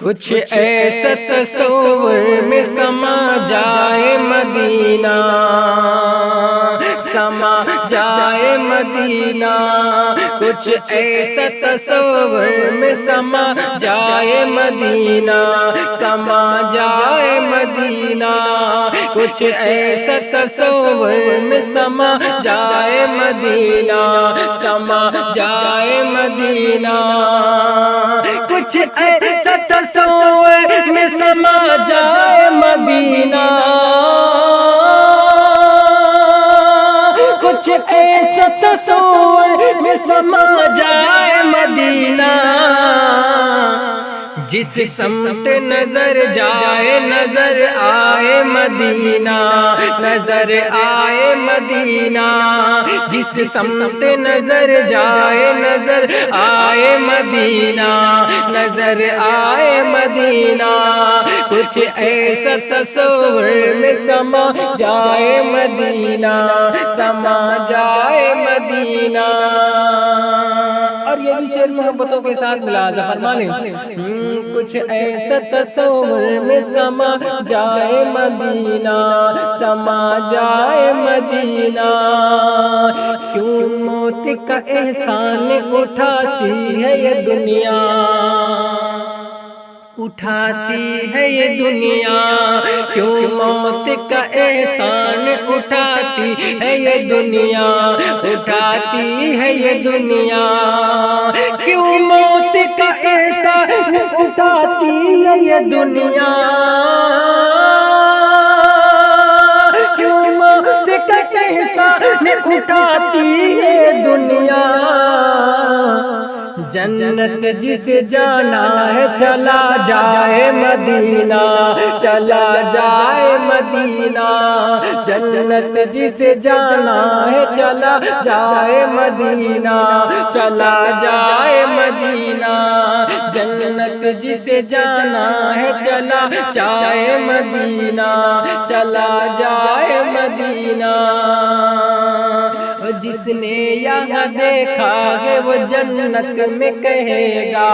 کچھ ایسا تصور میں سما جائے مدینہ، سما جائے مدینہ، کچھ ایسا تصور میں سما جائے مدینہ، سما جائے مدینہ، کچھ ایسا تصور میں سما جائے مدینہ، سما جائے مدینہ، کچھ ایسا تصور میں سما جائے مدینہ، کچھ ایسا تصور میں سما جائے مدینہ، جس سمت نظر جائے نظر آئے مدینہ، نظر آئے مدینہ، جس سمت نظر جائے نظر آئے مدینہ، نظر آئے مدینہ، کچھ ایسا تصور میں سما جائے مدینہ، سما جائے مدینہ۔ اور یہ بھی شعر محبتوں کے ساتھ ملاحظہ فرما لیں، کچھ ایسا تصور میں سما جائے مدینہ، سما جائے مدینہ، کیوں موت کا احسان اٹھاتی ہے یہ دنیا، اٹھاتی ہے یہ دنیا، کیوں موت کا احسان اٹھاتی ہے یہ دنیا، اٹھاتی ہے یہ دنیا، کیوں موت کا احسان اٹھاتی ہے یہ دنیا، کیوں موت کا احسان اٹھاتی ہے یہ دنیا، جنت جسے جانا ہے چلا جائے مدینہ، چلا جائے مدینہ، جنت جسے جانا ہے چلا جائے مدینہ، چلا جائے مدینہ، جنت جسے جانا ہے چلا جائے مدینہ، چلا جائے مدینہ، جس نے یہاں دیکھا ہے وہ جنت میں کہے گا،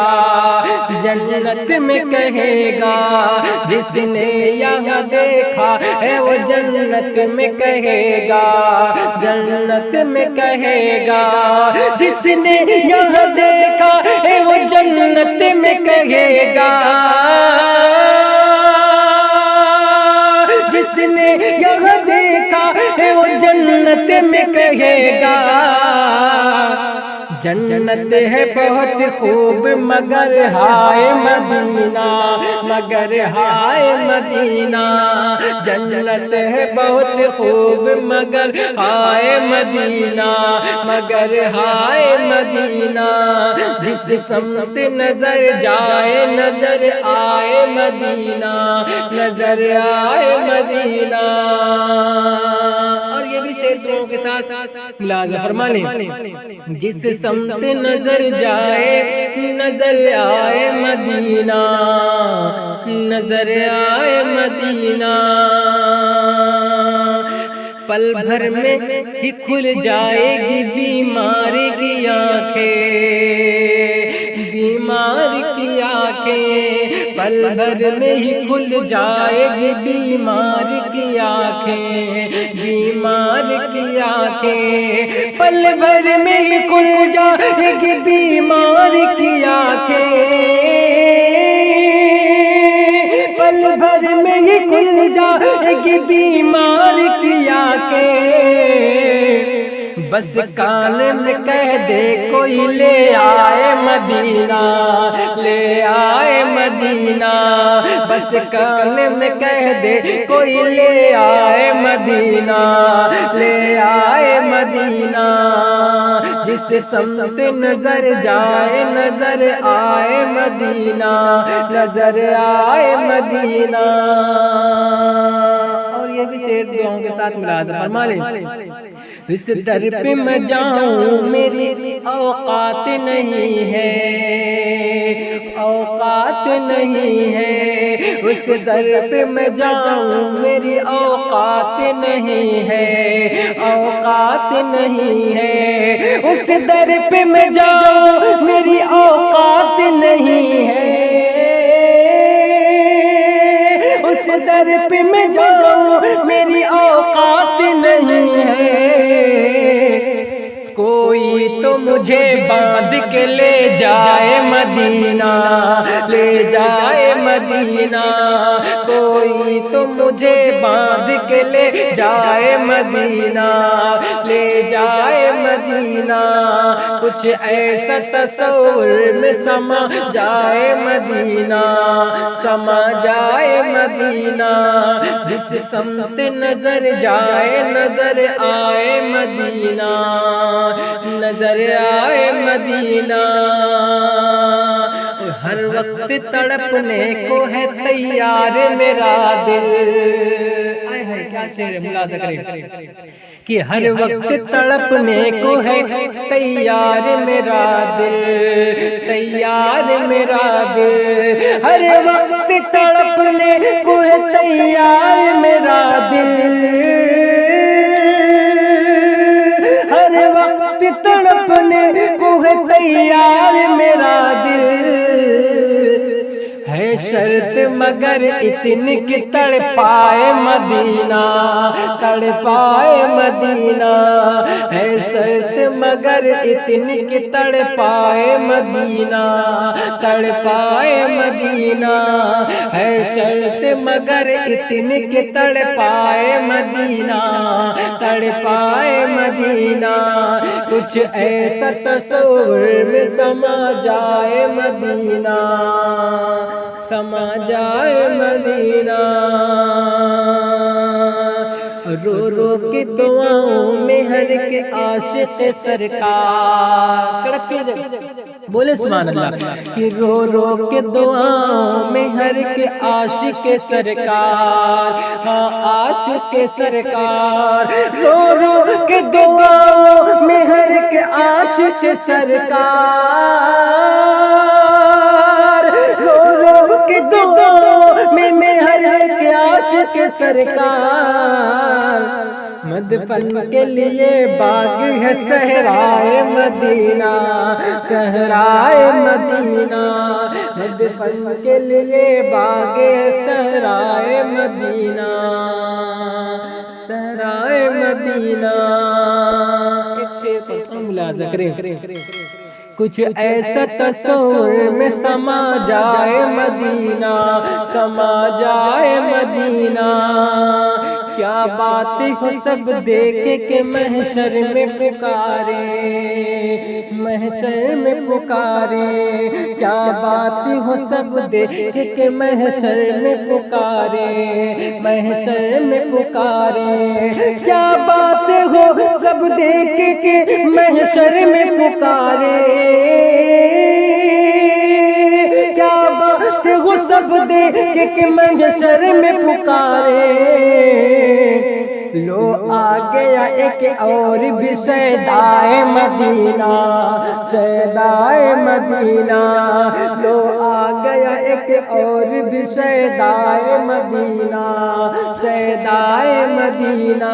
جنت میں کہے گا، جس نے یہاں دیکھا ہے وہ جنت میں کہے گا، جنت میں کہے گا، جس نے یہاں دیکھا ہے وہ جنت میں کہے گا، جس نے یہاں دیکھا ہے وہ جنت میں کہے گا، جنت ہے بہت خوب مگر ہائے مدینہ، مگر ہائے مدینہ، جنت ہے بہت خوب مگر ہائے مدینہ، مگر ہائے مدینہ، جس سمت نظر جائے نظر آئے مدینہ، نظر آئے مدینہ۔ اور یہ بھی شعروں کے ساتھ ملاحظہ فرما لیں، جس سمت نظر جائے نظر آئے مدینہ، نظر آئے مدینہ، پل بھر میں ہی کھل جائے گی بیمار کی آنکھیں، بیمار کی آنکھیں، پل بھر میں ہی کھل جائے گی بیمار کی آنکھیں، بیمار کی آنکھیں، پل بھر میں ہی کھل جائے گی بیمار کی آنکھیں، پل بھر میں ہی کھل جائے گی بیمار کی آنکھیں، بس کان میں کہہ دے کوئی لے آئے مدینہ، لے آئے مدینہ، بس کان میں کہہ دے کوئی لے آئے مدینہ، لے آئے مدینہ، جس سمت نظر جائے نظر آئے مدینہ، نظر آئے مدینہ۔ اور یہ بھی شعر دعاؤں کے ساتھ ملاحظہ فرما لیں، اس در پہ میں جاؤں میری اوقات نہیں ہے، اوقات نہیں ہے، اس در پہ میں جاؤں میری اوقات نہیں ہے، اوقات نہیں ہے، اس در پہ میں جاؤں میری اوقات نہیں ہے، باندھ کے لے جائے مدینہ، لے جائے مدینہ، کوئی تو مجھے باندھ کے لے جائے مدینہ، لے جائے مدینہ، کچھ ایسا تصور میں سما جائے مدینہ، سما جائے مدینہ، جس سمت نظر جائے نظر آئے مدینہ، نظر آئے مدینہ، ہر وقت تڑپنے کو ہے تیار میرا دل، کیا شعر ہے ملاحظہ کریں کہ ہر وقت تڑپنے کو ہے تیار میرا دل، تیار میرا دل، ہر وقت تڑپنے کو ہے تیار میرا دل، ہر وقت تڑپنے کو ہے تیار میرا دل، ہے شرط مگر اتنی کہ تڑ پائے مدینہ، تڑ پائے مدینہ، ہے شرط مگر اتنی کہ تڑ پائے مدینہ، تڑ پائے مدینہ، ہے شرط مگر اتنی کہ تڑ پائے مدینہ، تڑ پائے مدینہ، کچھ ایسا تصور میں سما جائے مدینہ، سما جائے مدینہ، رو رو کے دعاؤں میں ہر کے عاشق سرکار، کڑپ کے بولے سبحان اللہ، کہ رو رو کے دعاؤں میں ہر کے عاشق سرکار، ہاں عاشق سرکار، رو رو کے دعاؤں میں ہر کے عاشق سرکار، رو رو کے دعاؤں میں ہر کے عاشق سرکار، مدفن کے لیے باغ ہے صحرائے مدینہ، صحرائے مدینہ، مدفن کے لیے باغ ہے صحرائے مدینہ، صحرائے مدینہ، ایک شعر پڑھتا ہوں ملاحظہ کریں، کچھ ایسا تصور میں سما جائے مدینہ، سما جائے مدینہ، کیا باتیں ہو سب دیکھے کہ محشر میں پکارے، محشر میں پکارے، کیا باتیں ہو سب دیکھے کہ محشر میں پکارے، محشر میں پکارے، کیا باتیں ہو سب دیکھے کہ محشر میں پکارے، کیا بات ہو سب دیکھ کے محشر میں پکارے، لو آ گیا ایک اور بھی شہدائے مدینہ، شہدائے مدینہ، لو آ گیا ایک اور بھی شہدائے مدینہ، شہدائے مدینہ،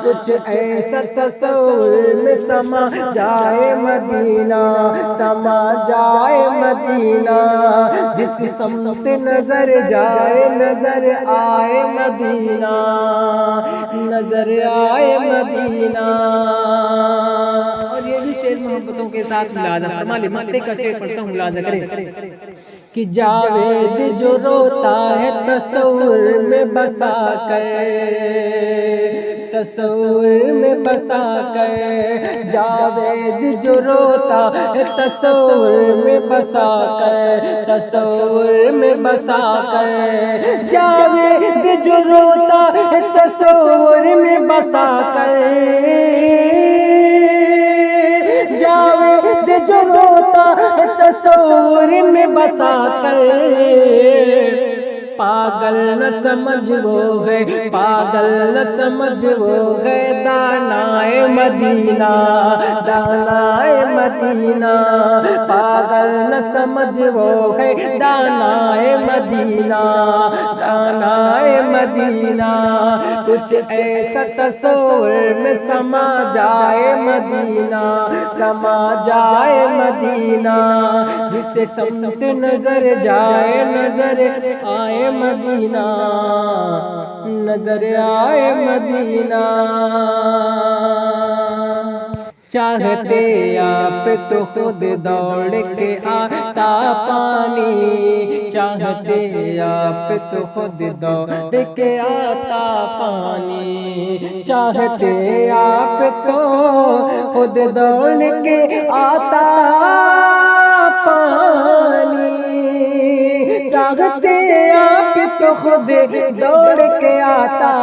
کچھ ایسا تصور میں سما جائے مدینہ، سما جائے مدینہ، جس سمت نظر جائے نظر آئے مدینہ، نظر آئے مدینہ، اور یہ بھی شعر محبتوں کے ساتھ ملاحظہ فرمائے، مدح کا شعر پڑھتا ہوں ملاحظہ کریں کہ جاوید جو روتا ہے تصور میں بسا کر، تصور میں بسا کر، جاوید جو روتا ہے تصور میں بسا کر، تصور میں بسا کر، جاوید جو روتا ہے تصور میں بسا کر، جاوید جو روتا ہے تصور میں بسا کر، پاگل نہ سمجھ وہ گئے، پاگل نہ سمجھ وہ گئے، دانائے مدینہ، دانائے مدینہ، پاگل نہ سمجھ وہ گئے، دانائے مدینہ، دانائے مدینہ، کچھ ایسا تصور میں سما جائے مدینہ، سما جائے مدینہ، جس سے سمت نظر جائے نظر آئے مدینہ، نظر آئے مدینہ، چاہتے آپ تو خود دوڑ کے آتا پانی، چاہتے آپ تو خود دوڑ کے آتا پانی، چاہتے آپ تو خود دوڑ کے آتا پانی، چاہتے آپ تو خود دوڑ کے آتا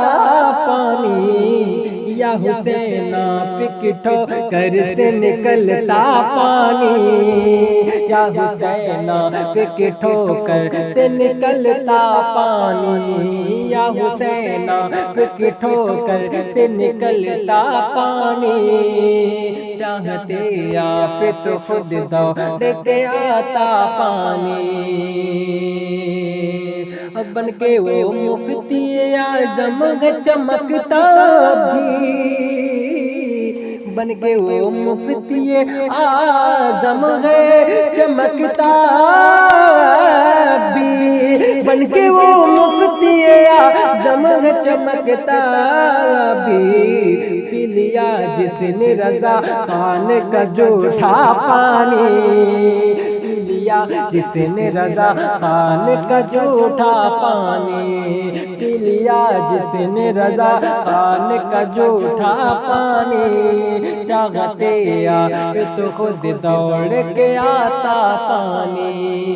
پانی، یا حسین آپ کی ٹھوکر سے نکلتا پانی، یا حسین آپ کی ٹھوکر سے نکلتا پانی، یا حسین آپ کی ٹھوکر سے نکلتا پانی، چاہتے آپ تو خود دوڑ کے آتا پانی، بن کے وہ مفتی اعظم چمکتا بھی، بن کے وہ مفتی اعظم چمکتا بھی، بن کے وہ مفتی اعظم چمکتا بھی، پی لیا جس نے رضا خان کا جوشا پانی، جس نے رضا خان کا جھوٹا پانی پی لیا، جس نے رضا خان کا جھوٹا پانی، چاہتے آپ تو خود دوڑ کے آتا پانی۔